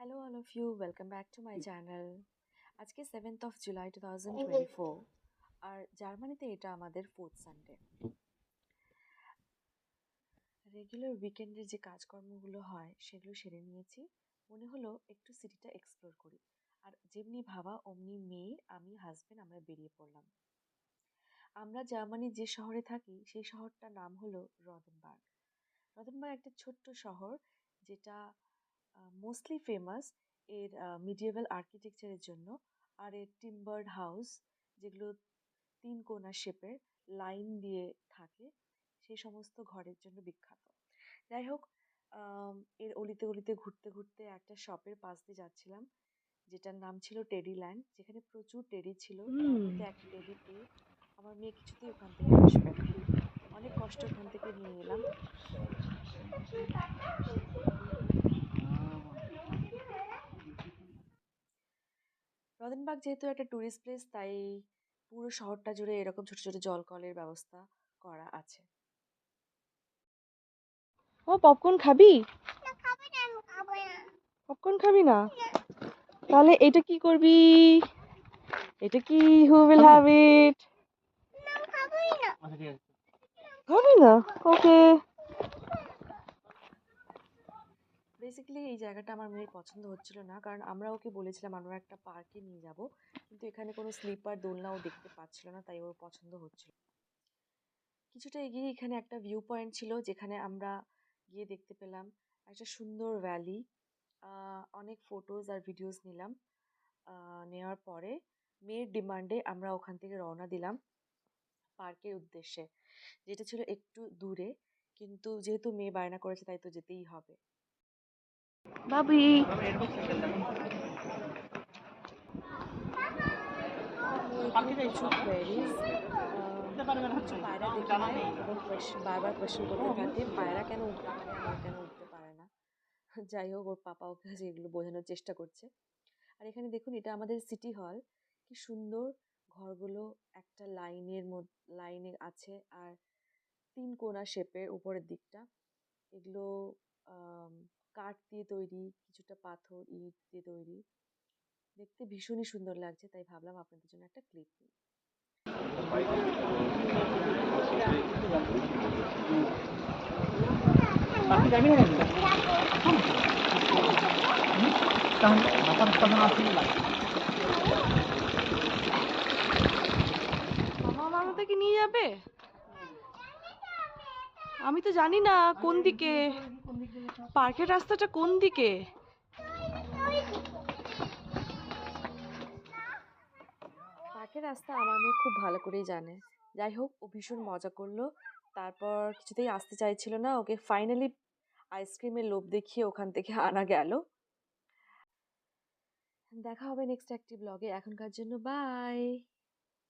Hello all of you, welcome back to my channel. আজকে 7th of July 2024 আর জার্মানিতে এটা আমাদের 4th সানডে। রেগুলার উইকেন্ডের যে কাজকর্মগুলো হয় সেগুলো সেরে নিয়েছি। মনে হলো একটু সিটিটা এক্সপ্লোর করি। আর যেমনি ভাবা অমনি মেয়ে, আমি, হাজবেন্ড আমরা বেরিয়ে পড়লাম। আমরা জার্মানির যে শহরে থাকি সেই শহরটার নাম হলো রদেনবার্গ। রদেনবার্গ একটা ছোট্ট শহর যেটা মোস্টলি ফেমাস এর মিডিয়েভাল আর্কিটেকচারের জন্য আর এর টিম্বার্ড হাউস যেগুলো 3 কোণা শেপের লাইন দিয়ে থাকে সেই সমস্ত ঘরের জন্য বিখ্যাত। যাই হোক, এর অলিতে গলিতে ঘুরতে ঘুরতে একটা শপের পাশ দিয়ে যাচ্ছিলাম যেটার নাম ছিল টেডি ল্যান্ড, যেখানে প্রচুর টেডি ছিল। তার মধ্যে একটা টেডি পেয়ে আমার মেয়ে কিছুতেই ওখান থেকে আসবে না, অনেক কষ্ট ওখান থেকে নিয়ে এলাম। রদেনবার্গ যেহেতু একটা টুরিস্ট প্লেস, তাই পুরো শহরটা জুড়ে এরকম ছোট ছোট জলকলের ব্যবস্থা করা আছে। ও পপকর্ন খাবি? পপকর্ন খাবি না? তাহলে এটা কি করবি? এটা কি হু উইল হ্যাভ ইট? খাবি না? ওকে। বেসিক্যালি এই জায়গাটা আমার মেয়ের পছন্দ হচ্ছিল না, কারণ আমরা ওকে বলেছিলাম আমরা একটা পার্কে নিয়ে যাব, কিন্তু এখানে কোনো স্লিপার দোলনাও দেখতে পাচ্ছিল না, তাই ওর পছন্দ হচ্ছিল। কিছুটা এগিয়ে এখানে একটা ভিউ পয়েন্ট ছিল যেখানে আমরা গিয়ে দেখতে পেলাম একটা সুন্দর ভ্যালি। অনেক ফটোজ আর ভিডিওস নিলাম। নেওয়ার পরে মেয়ের ডিমান্ডে আমরা ওখান থেকে রওনা দিলাম পার্কের উদ্দেশ্যে, যেটা ছিল একটু দূরে, কিন্তু যেহেতু মেয়ে বায়না করেছে তাই তো যেতেই হবে। বাবি এখানে প্রচুর কোয়েরিজ, কিছু পায়রা দেখে নেয় এবং বারবার কোয়েশ্চেন করতে থাকে পায়রা কেন উঠতে পারে আর ও কেন উঠতে পারে না। যাই হোক, ওর পাপা ওকে এগুলো বোঝানোর চেষ্টা করছে। আর এখানে দেখুন, এটা আমাদের সিটি হল। কি সুন্দর ঘরগুলো একটা লাইনে আছে, আর 3 কোণা শেপের উপরের দিকটা। এগুলো কাঠ দিয়ে তৈরি, কিছুটা পাথর ইট দিয়ে তৈরি। দেখতে ভীষণই সুন্দর লাগছে, তাই ভাবলাম আপনাদের জন্য একটা ক্লিপ নিই। মামা আমাদেরকে নিয়ে যাবে? আমি তো জানি না কোন দিকে, পার্কের রাস্তাটা কোন দিকে। পার্কের রাস্তা আমার মেয়ে খুব ভালো করেই জানে। যাই হোক, ও ভীষণ মজা করলো। তারপর কিছুতেই আসতে চাইছিল না, ওকে ফাইনালি আইসক্রিমের লোভ দেখিয়ে ওখান থেকে আনা গেল। দেখা হবে নেক্সট একটি ব্লগে। এখনকার জন্য বাই।